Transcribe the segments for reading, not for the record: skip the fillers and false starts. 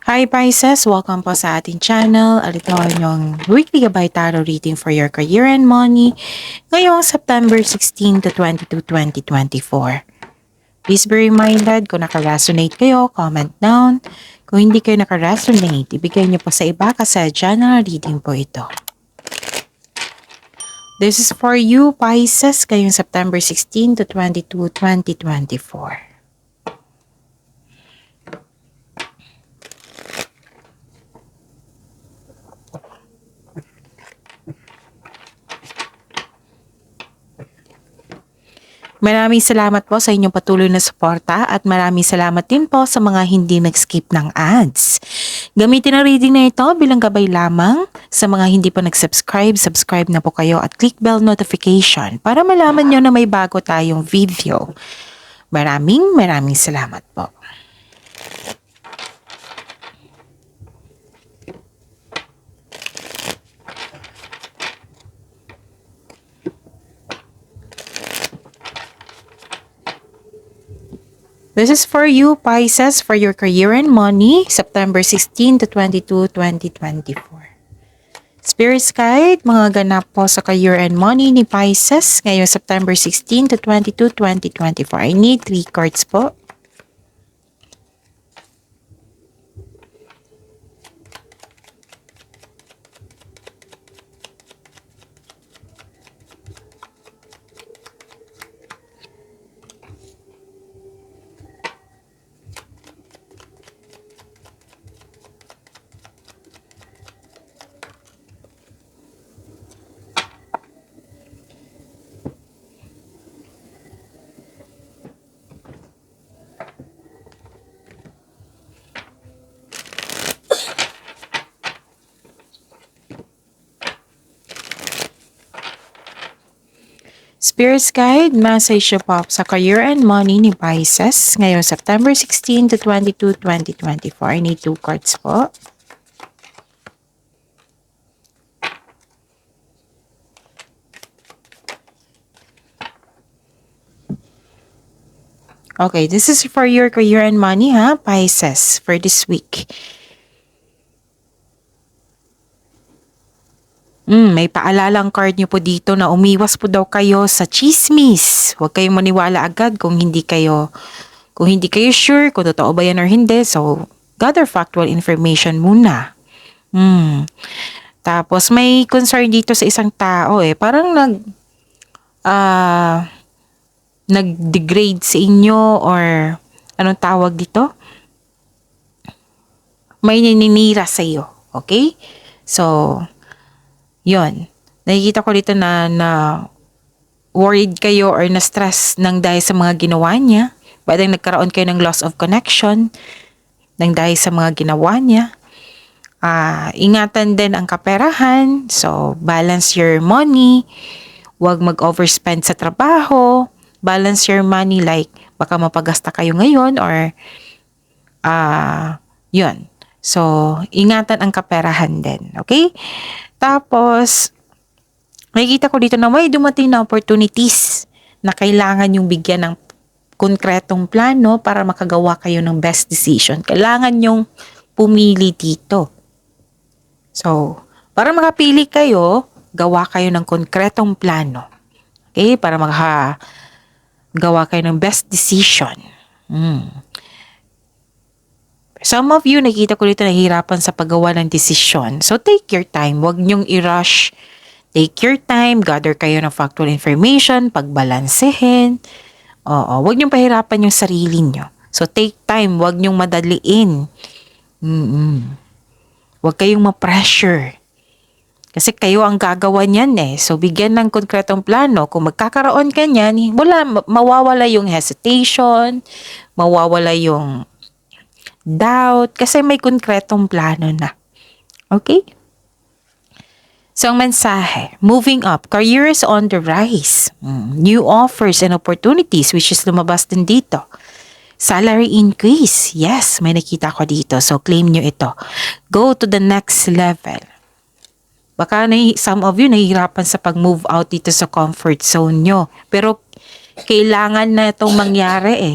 Hi Pisces! Welcome po sa ating channel. Ito ang inyong weekly gabay tarot reading for your career and money ngayong September 16 to 22, 2024. Please be reminded kung naka-resonate kayo, comment down. Kung hindi kayo naka-resonate, ibigay niyo po sa iba kasi general reading po ito. This is for you Pisces ngayong September 16 to 22, 2024. Maraming salamat po sa inyong patuloy na suporta at maraming salamat din po sa mga hindi nag-skip ng ads. Gamitin ang reading na ito bilang gabay lamang. Sa mga hindi pa nag-subscribe, subscribe na po kayo at click bell notification para malaman nyo na may bago tayong video. Maraming salamat po. This is for you, Pisces, for your career and money, September 16 to 22, 2024. Spirit's Guide, mga ganap po sa career and money ni Pisces ngayong September 16 to 22, 2024. I need 3 cards po. Spirit's Guide, message po sa career and money ni Pisces ngayong September 16 to 22, 2024. I need 2 cards po. Okay, this is for your career and money ha, Pisces, for this week. May paalalang card nyo po dito na umiwas po daw kayo sa chismis. Huwag kayong maniwala agad kung hindi kayo sure kung totoo ba yan or hindi. So, gather factual information muna. Tapos, may concern dito sa isang tao Parang nag-degrade sa inyo or anong tawag dito? May nininira sa iyo. Okay? So, yon. Nakikita ko dito na worried kayo or na-stress nang dahil sa mga ginawa niya. Pwedeng nagkaroon kayo ng loss of connection nang dahil sa mga ginawa niya. Ingatan din ang kaperahan. So, balance your money. Huwag mag-overspend sa trabaho. Balance your money like baka mapagasta kayo ngayon or yun. So, ingatan ang kaperahan din. Okay? Tapos, makikita ko dito na may dumating na opportunities na kailangan yung bigyan ng konkretong plano para makagawa kayo ng best decision. Kailangan yung pumili dito. So, para makapili kayo, gawa kayo ng konkretong plano. Okay? Para gawa kayo ng best decision. Some of you, nakita ko dito, nahihirapan sa paggawa ng desisyon. So, take your time. Huwag niyong i-rush. Take your time. Gather kayo ng factual information. Pagbalansehin. Huwag niyong pahirapan yung sarili niyo. So, take time. Huwag niyong madaliin. Huwag kayong ma-pressure. Kasi kayo ang gagawa niyan So, bigyan ng konkretong plano. Kung magkakaroon ka niyan, mawawala yung hesitation. Mawawala yung doubt, kasi may konkretong plano na. Okay? So, ang mensahe, moving up, career is on the rise. New offers and opportunities, which is lumabas din dito. Salary increase, yes, may nakita ko dito. So, claim nyo ito. Go to the next level. Baka some of you nahihirapan sa pag-move out dito sa comfort zone nyo. Pero, Kailangan na itong mangyari eh.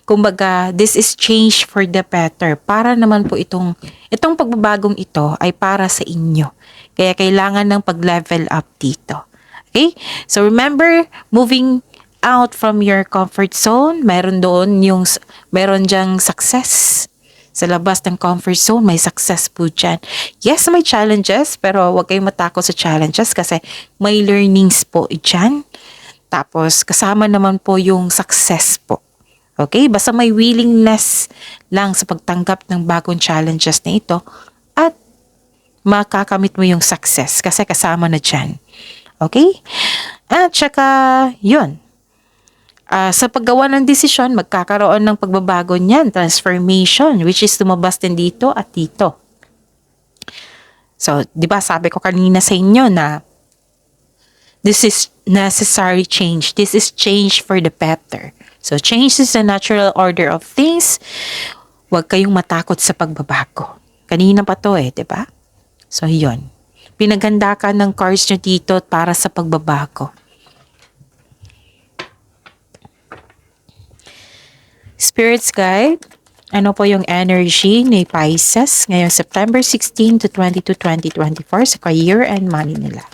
Kumbaga, this is change for the better. Para naman po itong pagbabagong ito ay para sa inyo. Kaya kailangan ng pag-level up dito. Okay? So remember, moving out from your comfort zone, meron diyang success. Sa labas ng comfort zone, may success po dyan. Yes, may challenges, pero huwag kayong matakot sa challenges kasi may learnings po dyan. Tapos, kasama naman po yung success po. Okay? Basta may willingness lang sa pagtanggap ng bagong challenges na ito at makakamit mo yung success kasi kasama na dyan. Okay? At saka, yun. Sa paggawa ng desisyon, magkakaroon ng pagbabago niyan, transformation, which is lumabas din dito at dito. So, di ba sabi ko kanina sa inyo na this is necessary change. This is change for the better. So, change is the natural order of things. Huwag kayong matakot sa pagbabago. Kanina pa to di ba? So, yun. Pinaganda ka ng cards nyo dito para sa pagbabago. Spirits Guide, ano po yung energy ni Pisces ngayong September 16 to 22, 2024 sa career and money nila?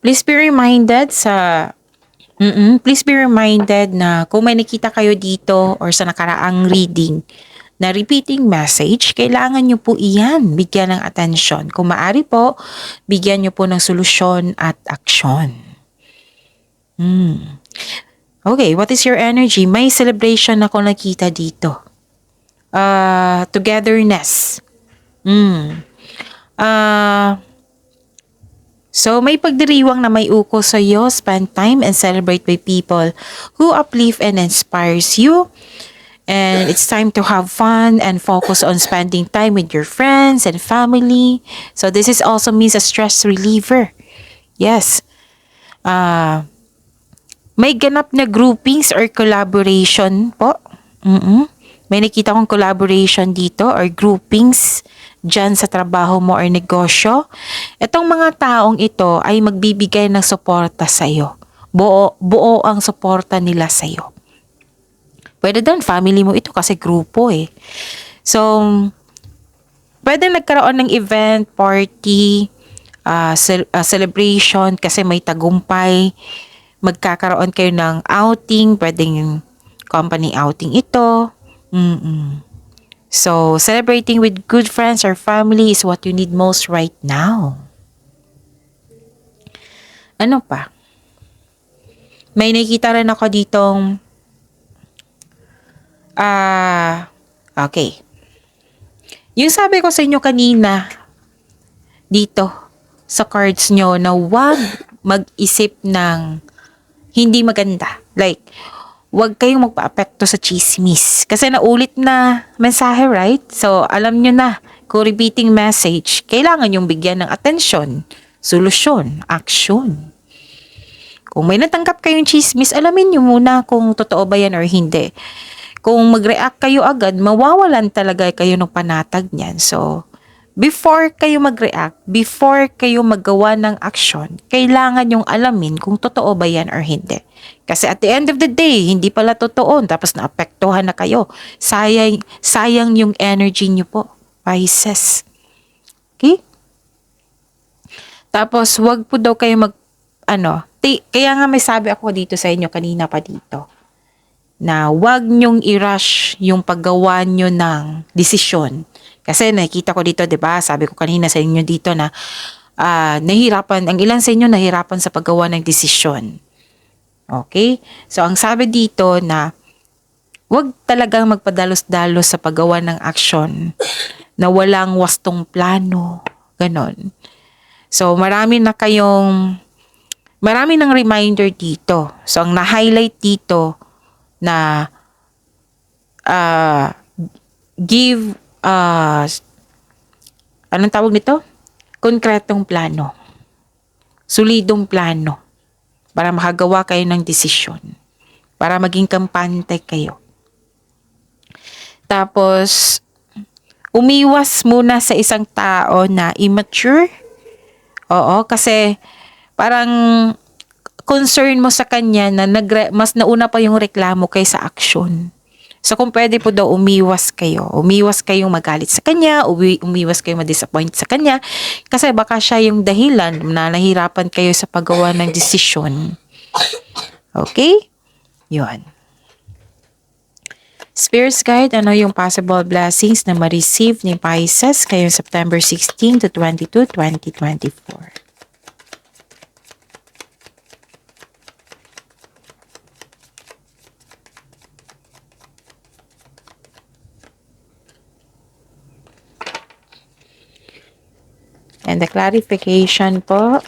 Please be reminded na kung may nakita kayo dito or sa nakaraang reading na repeating message, kailangan nyo po iyan bigyan ng atensyon. Kung maaari po, bigyan nyo po ng solusyon at aksyon. Okay, what is your energy? May celebration ako nakita dito. Togetherness. So, may pagdiriwang na may uko sa iyo. Spend time and celebrate with people who uplift and inspires you. And it's time to have fun and focus on spending time with your friends and family. So, this is also means a stress reliever. Yes. May ganap na groupings or collaboration po. May nakita kong collaboration dito or groupings dyan sa trabaho mo or negosyo. Itong mga taong ito ay magbibigay ng suporta sa iyo. Buo ang suporta nila sa iyo. Pwede din family mo ito kasi grupo So, pwede nagkaroon ng event, party, celebration kasi may tagumpay. Magkakaroon kayo ng outing, pwedeng company outing ito. So, celebrating with good friends or family is what you need most right now. Ano pa? May nakita rin ako ditong okay. Yung sabi ko sa inyo kanina dito sa cards nyo na huwag mag-isip ng hindi maganda. Like, huwag kayong magpa-apekto sa chismis. Kasi naulit na mensahe, right? So, alam nyo na, kung repeating message, kailangan yung bigyan ng atensyon, solusyon, action. Kung may natanggap kayong chismis, alamin nyo muna kung totoo ba yan or hindi. Kung mag-react kayo agad, mawawalan talaga kayo ng panatag niyan. So, before kayo mag-react, before kayo magawa ng action, kailangan yung alamin kung totoo ba yan or hindi. Kasi at the end of the day, hindi pala totoo. Tapos naapektuhan na kayo. Sayang yung energy nyo po. Pisces. Okay? Tapos, wag po daw kayo kaya nga may sabi ako dito sa inyo kanina pa dito. Na wag nyong i-rush yung paggawa nyo ng desisyon. Kasi nakikita ko dito, 'di ba? Sabi ko kanina sa inyo dito na ang ilan sa inyo nahirapan sa paggawa ng desisyon. Okay? So, ang sabi dito na huwag talagang magpadalos-dalos sa paggawa ng aksyon na walang wastong plano. Ganon. So, marami ng reminder dito. So, ang na-highlight dito na uh, give, anong tawag nito? Konkretong plano. Solidong plano para makagawa kayo ng desisyon. Para maging kampante kayo. Tapos, umiwas muna sa isang tao na immature. Oo, kasi parang concern mo sa kanya na mas nauna pa yung reklamo kaysa action. So kung pwede po daw umiwas kayo. Umiwas kayong magalit sa kanya, umiwas kayong ma-disappoint sa kanya kasi baka siya yung dahilan na nahirapan kayo sa paggawa ng desisyon. Okay? Yun. Spirits Guide, ano yung possible blessings na ma-receive ni Pisces ngayong September 16 to 22, 2024? And the clarification po,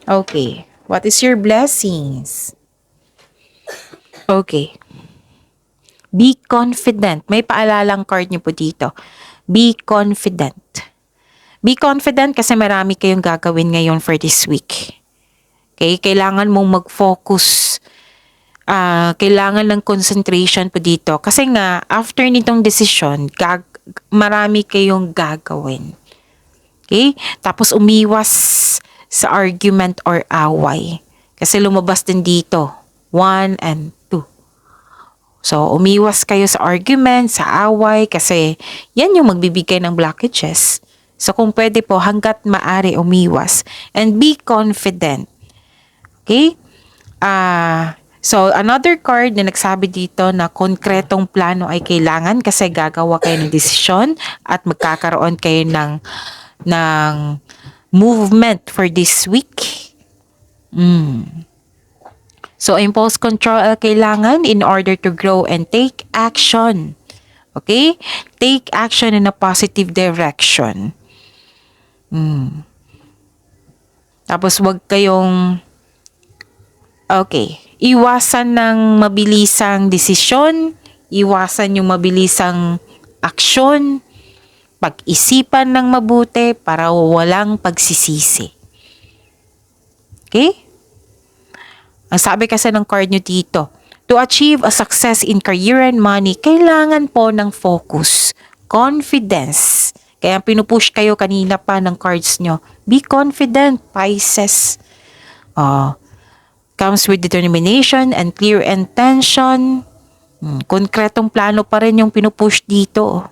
okay. What is your blessings? Okay. Be confident. May paalalang card niyo po dito. Be confident. Be confident kasi marami kayong gagawin ngayon for this week. Okay? Kailangan mong mag-focus. Kailangan ng concentration po dito. Kasi nga, after nitong decision, marami kayong gagawin. Okay? Tapos umiwas sa argument or away. Kasi lumabas din dito. 1 and 2. So, umiwas kayo sa argument, sa away, kasi yan yung magbibigay ng blockages. So, kung pwede po, hanggat maaari umiwas. And be confident. Okay? So, another card na nagsabi dito na konkretong plano ay kailangan kasi gagawa kayo ng desisyon at magkakaroon kayo ng movement for this week. So, impulse control ay kailangan in order to grow and take action. Okay? Take action in a positive direction. Tapos, wag kayong, okay, iwasan ng mabilisang desisyon, iwasan yung mabilisang aksyon, pag-isipan ng mabuti para walang pagsisisi. Okay? Ang sabi kasi ng card nyo dito, to achieve a success in career and money, kailangan po ng focus, confidence. Kaya pinupush kayo kanina pa ng cards nyo. Be confident, Pisces. Comes with determination and clear intention. Konkretong plano pa rin yung pinupush dito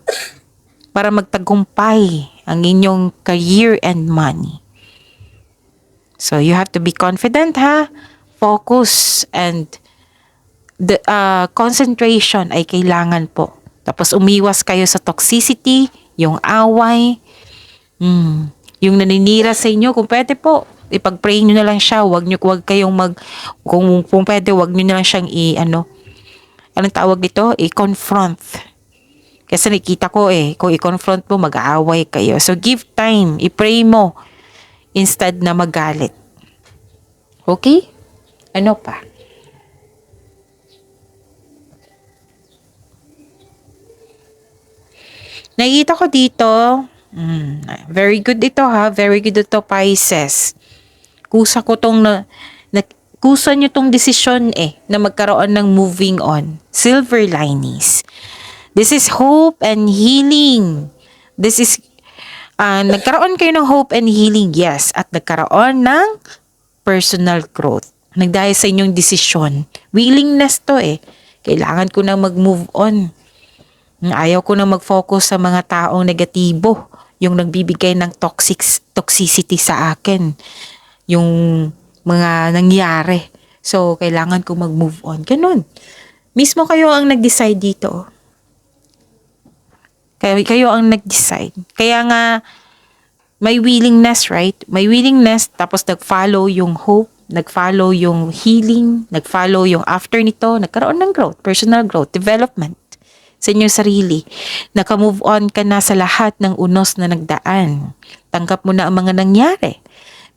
para magtagumpay ang inyong career and money. So you have to be confident, ha? Focus and the concentration ay kailangan po. Tapos umiwas kayo sa toxicity, yung away, yung naninira sa inyo. Kung pwede po, ipag-pray nyo na lang siya. Wag kayong kung pwede, wag nyo na lang siyang anong tawag dito? I-confront. Kasi nakita ko kung i-confront mo, mag-aaway kayo. So give time, i-pray mo instead na magalit. Okay? Ano pa? Nakita ko dito, very good ito, ha? Very good ito, Pisces. Kusa nyo tong desisyon na magkaroon ng moving on. Silver linings. This is hope and healing. This is, nagkaroon kayo ng hope and healing, yes. At nagkaroon ng personal growth. Nagdahil sa inyong desisyon. Willingness to Kailangan ko na mag-move on. Ayaw ko na mag-focus sa mga taong negatibo. Yung nagbibigay ng toxicity sa akin. Yung mga nangyari. So, kailangan ko mag-move on. Ganun. Mismo kayo ang nag-decide dito. Kayo ang nag-decide. Kaya nga, may willingness, right? May willingness, tapos nag-follow yung hope, nag-follow yung healing, nag-follow yung after nito, nagkaroon ng growth, personal growth, development sa inyong sarili. Naka-move on ka na sa lahat ng unos na nagdaan. Tanggap mo na ang mga nangyari.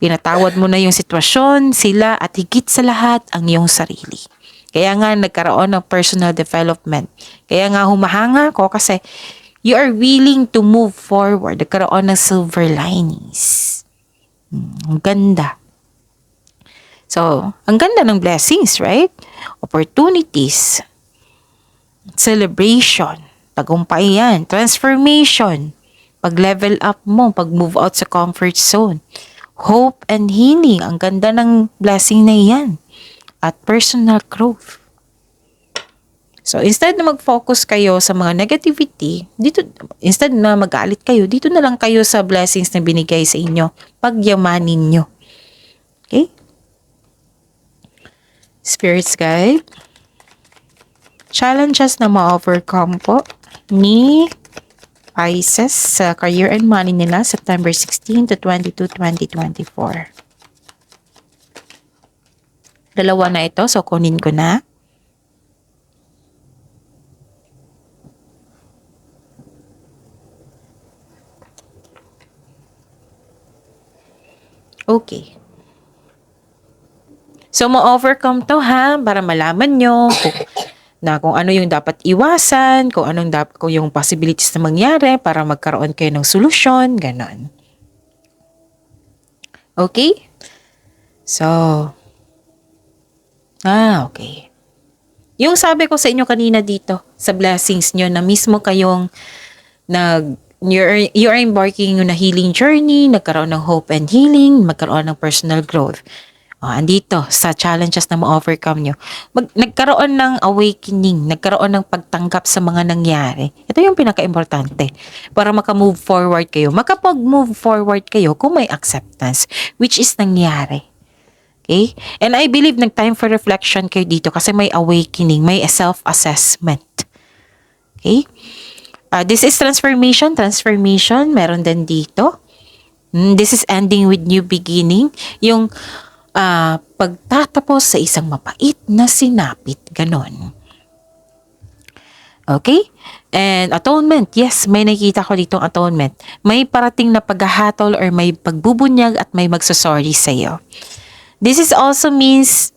Pinatawad mo na yung sitwasyon, sila, at higit sa lahat, ang iyong sarili. Kaya nga nagkaroon ng personal development. Kaya nga humahanga ko kasi you are willing to move forward. Nagkaroon ng silver linings. Ang ganda. So, ang ganda ng blessings, right? Opportunities, celebration, tagumpay yan, transformation, pag-level up mo, pag-move out sa comfort zone, hope and healing, ang ganda ng blessing na yan, at personal growth. So, instead na mag-focus kayo sa mga negativity, dito, instead na mag-alit kayo, dito na lang kayo sa blessings na binigay sa inyo, pagyamanin nyo. Okay? Spirits guide. Challenges na ma-overcome po ni Pisces sa career and money nila September 16 to 22, 2024. Dalawa na ito, so kunin ko na. Okay. So, ma-overcome to ha, para malaman nyo kung ano yung dapat iwasan, kung yung possibilities na mangyari para magkaroon kayo ng solusyon, ganon. Okay? So, okay. Yung sabi ko sa inyo kanina dito, sa blessings nyo, na mismo kayong you are embarking on a healing journey, nagkaroon ng hope and healing, magkaroon ng personal growth. Andito, sa challenges na ma-overcome nyo, nagkaroon ng awakening, nagkaroon ng pagtanggap sa mga nangyari. Ito yung pinaka-importante para maka-move forward kayo. Makapag-move forward kayo kung may acceptance, which is nangyari. Okay? And I believe nag-time for reflection kayo dito kasi may awakening, may self-assessment. Okay? This is transformation, meron din dito. This is ending with new beginning. Yung pagtatapos sa isang mapait na sinapit, ganon. Okay? And atonement, yes, may nakita ko ditong atonement. May parating na paghahatol or may pagbubunyag at may magsasorry sa'yo. This is also means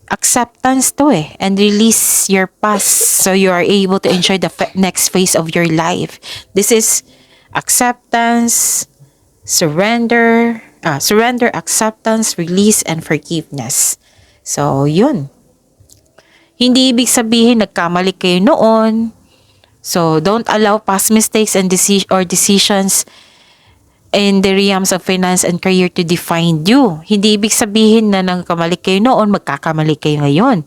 acceptance to and release your past so you are able to enjoy the next phase of your life. This is acceptance, surrender, acceptance, release, and forgiveness. So, yun. Hindi ibig sabihin nagkamali kayo noon. So, don't allow past mistakes and decisions in the realms of finance and career to define you. Hindi ibig sabihin na nagkamali kayo noon, magkakamali kayo ngayon.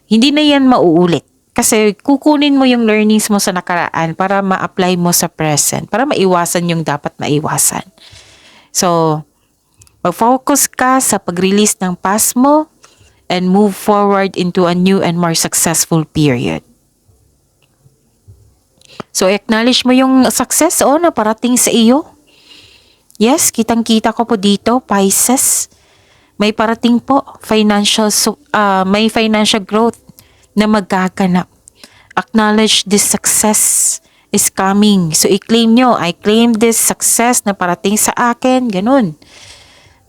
Hindi na yan mauulit. Kasi kukunin mo yung learnings mo sa nakaraan para ma-apply mo sa present, para maiwasan yung dapat maiwasan. So, mag-focus ka sa pag-release ng past mo and move forward into a new and more successful period. So, acknowledge mo yung success na parating sa iyo. Yes, kitang-kita ko po dito, Pisces. May parating po, may financial growth na magkaganap. Acknowledge this success is coming. So, i-claim nyo, I claim this success na parating sa akin. Ganun.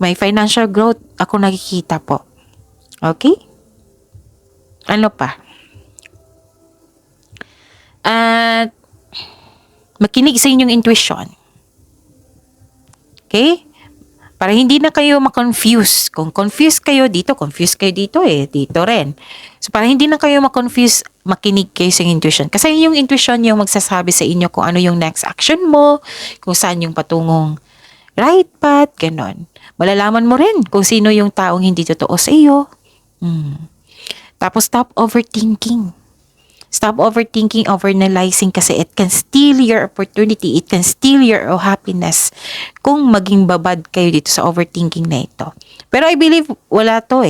May financial growth ako nakikita po. Okay? Ano pa? At makinig sa inyong intuition. Okay? Para hindi na kayo ma-confuse. Kung confused kayo dito dito rin. So, para hindi na kayo ma-confuse, makinig kayo sa intuition. Kasi yung intuition yung magsasabi sa inyo kung ano yung next action mo, kung saan yung patungong right path, ganon. Malalaman mo rin kung sino yung taong hindi totoo sa iyo. Tapos, stop overthinking. Stop overthinking, overanalyzing kasi it can steal your opportunity. It can steal your happiness kung maging babad kayo dito sa overthinking na ito. Pero I believe wala to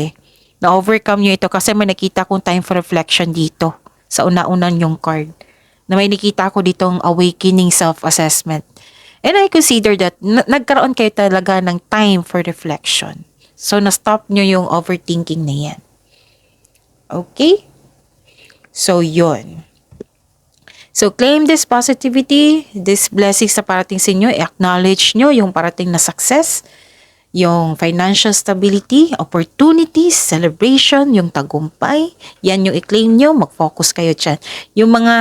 na-overcome nyo ito kasi may nakita kong time for reflection dito sa una-unan yung card. Na may nakita ko ditong awakening self-assessment. And I consider that nagkaroon kayo talaga ng time for reflection. So, na-stop nyo yung overthinking na yan. Okay? So, yun. So, claim this positivity, this blessings na parating sa inyo, acknowledge nyo yung parating na success, yung financial stability, opportunities, celebration, yung tagumpay. Yan yung i-claim nyo, mag-focus kayo dyan. Yung mga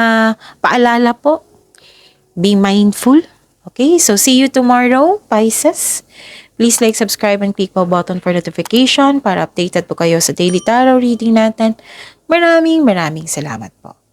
paalala po, be mindful. Okay, so see you tomorrow, Pisces. Please like, subscribe, and click the button for notification para updated po kayo sa daily tarot reading natin. Maraming salamat po.